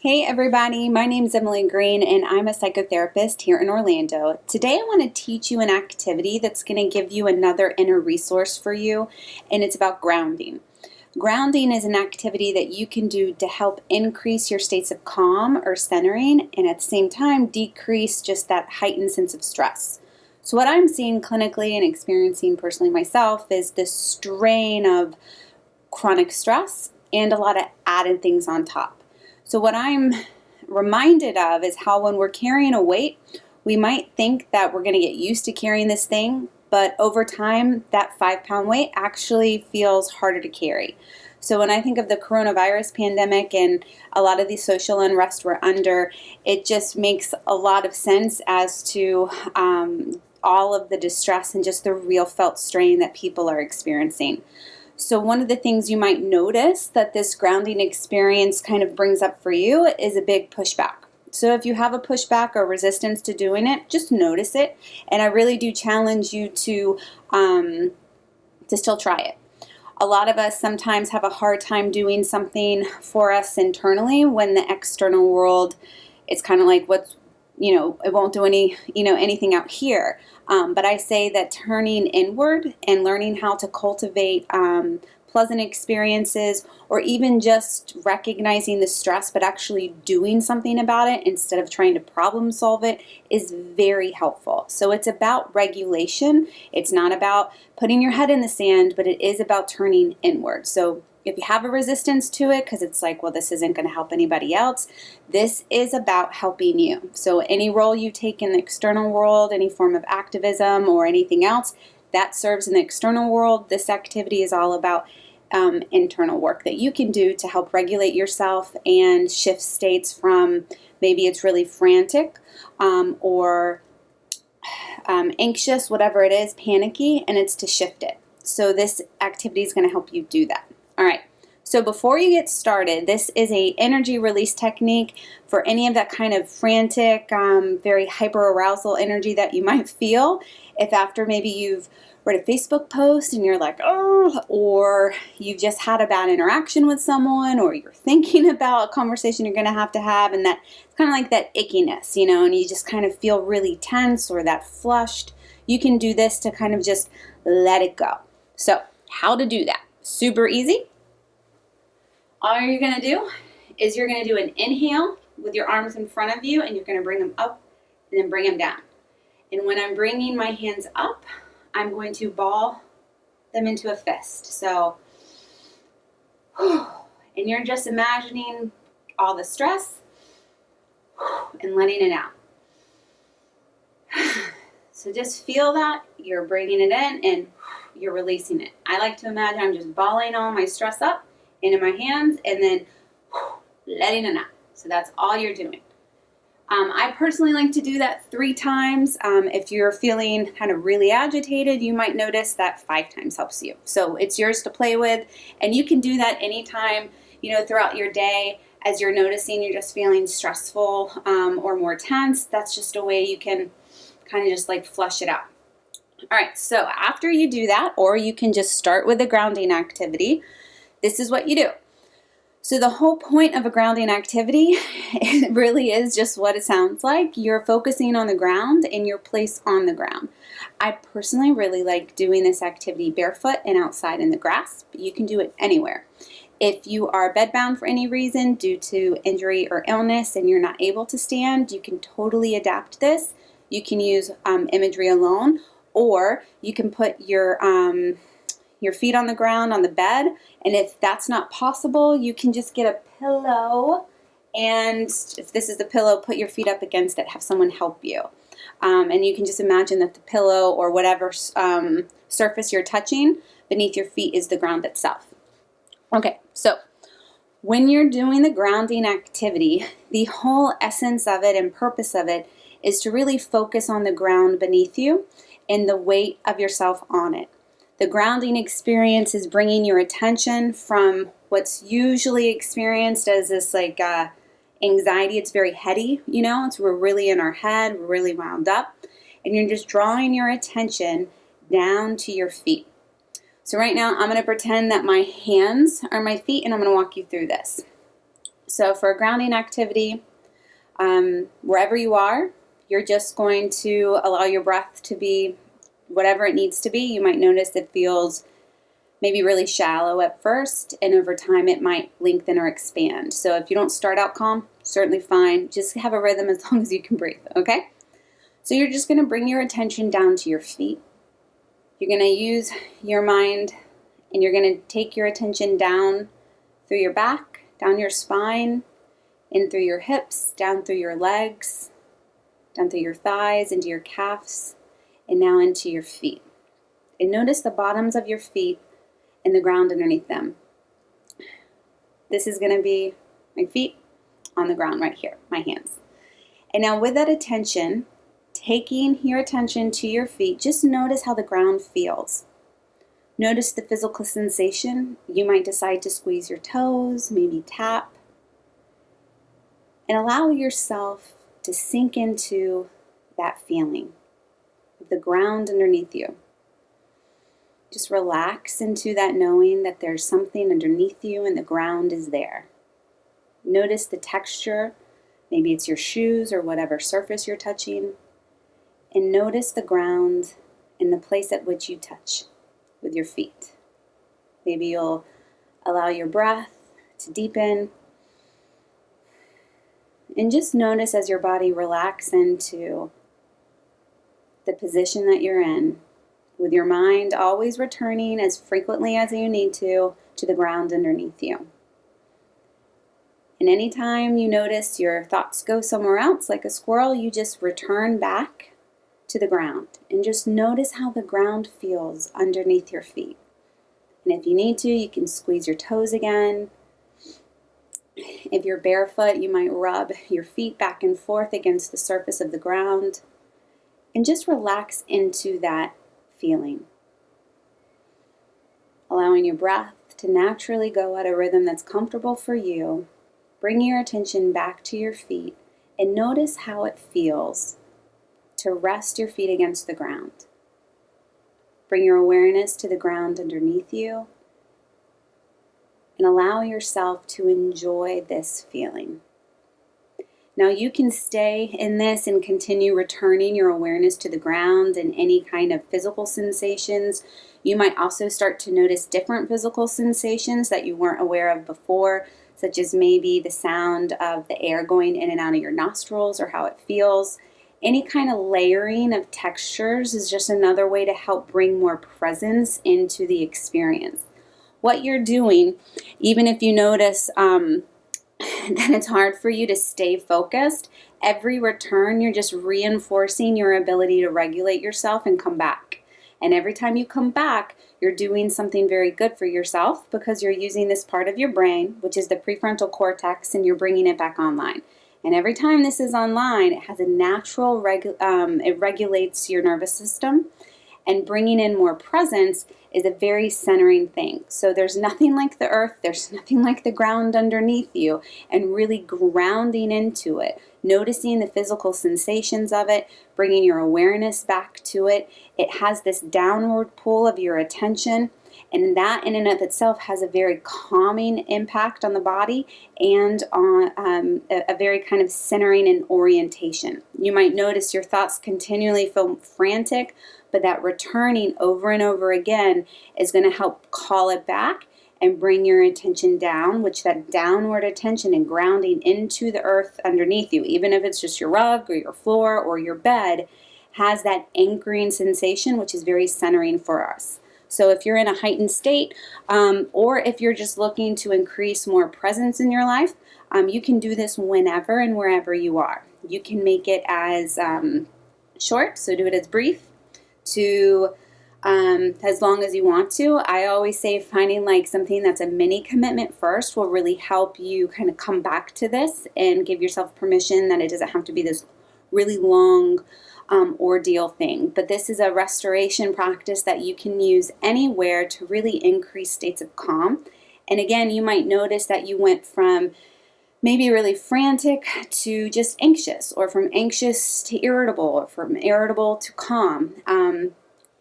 Hey everybody, my name is Emily Green and I'm a psychotherapist here in Orlando. Today I want to teach you an activity that's going to give you another inner resource for you, and it's about grounding. Grounding is an activity that you can do to help increase your states of calm or centering and at the same time decrease just that heightened sense of stress. So what I'm seeing clinically and experiencing personally myself is this strain of chronic stress and a lot of added things on top. So what I'm reminded of is how when we're carrying a weight, we might think that we're going to get used to carrying this thing, but over time, that 5-pound weight actually feels harder to carry. So when I think of the coronavirus pandemic and a lot of the social unrest we're under, it just makes a lot of sense as to all of the distress and just the real felt strain that people are experiencing. So one of the things you might notice that this grounding experience kind of brings up for you is a big pushback. So if you have a pushback or resistance to doing it, just notice it. And I really do challenge you to still try it. A lot of us sometimes have a hard time doing something for us internally when the external world, it's kind of like it won't do anything out here. But I say that turning inward and learning how to cultivate pleasant experiences, or even just recognizing the stress but actually doing something about it instead of trying to problem solve it, is very helpful. So it's about regulation. It's not about putting your head in the sand, but it is about turning inward. So if you have a resistance to it because it's like, well, this isn't going to help anybody else, this is about helping you. So any role you take in the external world, any form of activism or anything else that serves in the external world, this activity is all about internal work that you can do to help regulate yourself and shift states from maybe it's really frantic or anxious, whatever it is, panicky, and it's to shift it. So this activity is going to help you do that. All right. So before you get started, this is a energy release technique for any of that kind of frantic, very hyper-arousal energy that you might feel. If after maybe you've read a Facebook post and you're like, oh, or you've just had a bad interaction with someone, or you're thinking about a conversation you're going to have, and that it's kind of like that ickiness, and you just kind of feel really tense or that flushed, you can do this to kind of just let it go. So how to do that? Super easy. All you're going to do is you're going to do an inhale with your arms in front of you, and you're going to bring them up and then bring them down. And when I'm bringing my hands up, I'm going to ball them into a fist. So, and you're just imagining all the stress and letting it out. So just feel that you're bringing it in and you're releasing it. I like to imagine I'm just balling all my stress up into my hands and then letting it out. So that's all you're doing. I personally like to do that 3 times. If you're feeling kind of really agitated, you might notice that 5 times helps you. So it's yours to play with, and you can do that anytime, throughout your day as you're noticing you're just feeling stressful or more tense. That's just a way you can kind of just like flush it out. All right, so after you do that, or you can just start with a grounding activity, this is what you do. So the whole point of a grounding activity, it really is just what it sounds like. You're focusing on the ground and your place on the ground. I personally really like doing this activity barefoot and outside in the grass, but you can do it anywhere. If you are bedbound for any reason due to injury or illness and you're not able to stand, you can totally adapt this. You can use imagery alone, or you can put your feet on the ground on the bed, and if that's not possible, you can just get a pillow, and if this is the pillow, put your feet up against it, have someone help you. And you can just imagine that the pillow or whatever surface you're touching beneath your feet is the ground itself. Okay, so when you're doing the grounding activity, the whole essence of it and purpose of it is to really focus on the ground beneath you and the weight of yourself on it. The grounding experience is bringing your attention from what's usually experienced as this anxiety. It's very heady, we're really in our head, we're really wound up, and you're just drawing your attention down to your feet. So right now I'm going to pretend that my hands are my feet and I'm going to walk you through this. So for a grounding activity, wherever you are, you're just going to allow your breath to be whatever it needs to be. You might notice it feels maybe really shallow at first, and over time it might lengthen or expand. So if you don't start out calm, certainly fine. Just have a rhythm as long as you can breathe, okay? So you're just going to bring your attention down to your feet. You're going to use your mind, and you're going to take your attention down through your back, down your spine, in through your hips, down through your legs, down through your thighs, into your calves, and now into your feet. And notice the bottoms of your feet and the ground underneath them. This is going to be my feet on the ground right here, my hands. And now with that attention, taking your attention to your feet, just notice how the ground feels. Notice the physical sensation. You might decide to squeeze your toes, maybe tap. And allow yourself to sink into that feeling of the ground underneath you. Just relax into that knowing that there's something underneath you and the ground is there. Notice the texture. Maybe it's your shoes or whatever surface you're touching. And notice the ground and the place at which you touch with your feet. Maybe you'll allow your breath to deepen. And just notice as your body relaxes into the position that you're in, with your mind always returning as frequently as you need to the ground underneath you. And anytime you notice your thoughts go somewhere else, like a squirrel, you just return back to the ground and just notice how the ground feels underneath your feet. And if you need to, you can squeeze your toes again. If you're barefoot, you might rub your feet back and forth against the surface of the ground and just relax into that feeling. Allowing your breath to naturally go at a rhythm that's comfortable for you. Bring your attention back to your feet and notice how it feels to rest your feet against the ground. Bring your awareness to the ground underneath you and allow yourself to enjoy this feeling. Now you can stay in this and continue returning your awareness to the ground and any kind of physical sensations. You might also start to notice different physical sensations that you weren't aware of before, such as maybe the sound of the air going in and out of your nostrils or how it feels. Any kind of layering of textures is just another way to help bring more presence into the experience. What you're doing, even if you notice that it's hard for you to stay focused, every return you're just reinforcing your ability to regulate yourself and come back. And every time you come back, you're doing something very good for yourself because you're using this part of your brain, which is the prefrontal cortex, and you're bringing it back online. And every time this is online, it has a natural, it regulates your nervous system, and bringing in more presence is a very centering thing. So there's nothing like the earth, there's nothing like the ground underneath you, and really grounding into it, noticing the physical sensations of it, bringing your awareness back to it. It has this downward pull of your attention, and that in and of itself has a very calming impact on the body and on a very kind of centering and orientation. You might notice your thoughts continually feel frantic, but that returning over and over again is going to help call it back and bring your attention down, which that downward attention and grounding into the earth underneath you, even if it's just your rug or your floor or your bed, has that anchoring sensation, which is very centering for us. So if you're in a heightened state, or if you're just looking to increase more presence in your life, you can do this whenever and wherever you are. You can make it as short, so do it as brief, to as long as you want to. I always say finding like something that's a mini commitment first will really help you kind of come back to this and give yourself permission that it doesn't have to be this really long ordeal thing. But this is a restoration practice that you can use anywhere to really increase states of calm. And again, you might notice that you went from maybe really frantic to just anxious, or from anxious to irritable, or from irritable to calm.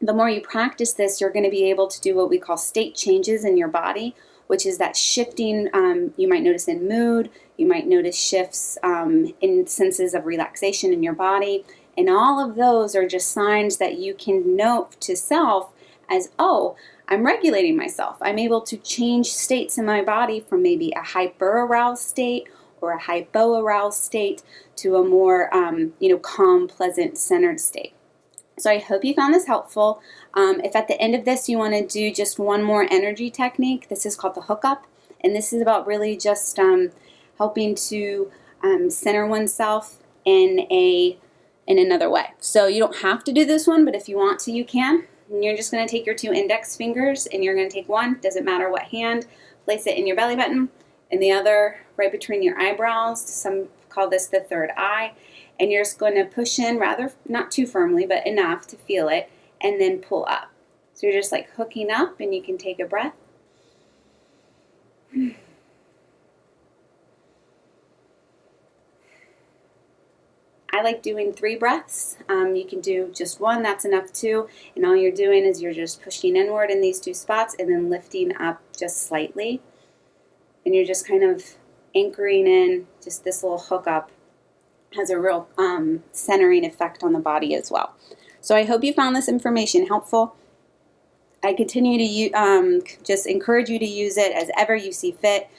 The more you practice this, you're going to be able to do what we call state changes in your body, which is that shifting, you might notice in mood, you might notice shifts in senses of relaxation in your body, and all of those are just signs that you can note to self as, oh, I'm regulating myself. I'm able to change states in my body from maybe a hyper-aroused state or a hypo-aroused state to a more, calm, pleasant, centered state. So I hope you found this helpful. If at the end of this you want to do just one more energy technique, this is called the hookup, and this is about really just helping to center oneself in another way. So you don't have to do this one, but if you want to, you can. And you're just going to take your 2 index fingers, and you're going to take one, doesn't matter what hand, place it in your belly button, and the other right between your eyebrows. Some call this the third eye. And you're just going to push in, rather not too firmly, but enough to feel it, and then pull up. So you're just like hooking up, and you can take a breath. I like doing 3 breaths. You can do just 1, that's enough too. And all you're doing is you're just pushing inward in these 2 spots and then lifting up just slightly. And you're just kind of anchoring in. Just this little hookup has a real centering effect on the body as well. So I hope you found this information helpful. I continue to just encourage you to use it as ever you see fit.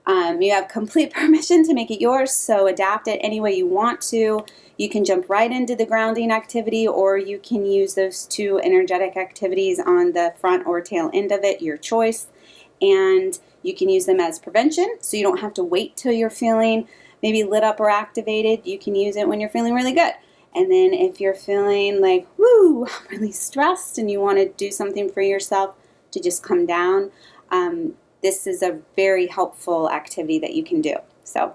You have complete permission to make it yours, so adapt it any way you want to. You can jump right into the grounding activity, or you can use those 2 energetic activities on the front or tail end of it, your choice. And you can use them as prevention, so you don't have to wait till you're feeling maybe lit up or activated. You can use it when you're feeling really good. And then if you're feeling like, woo, I'm really stressed, and you want to do something for yourself to just come down, this is a very helpful activity that you can do. So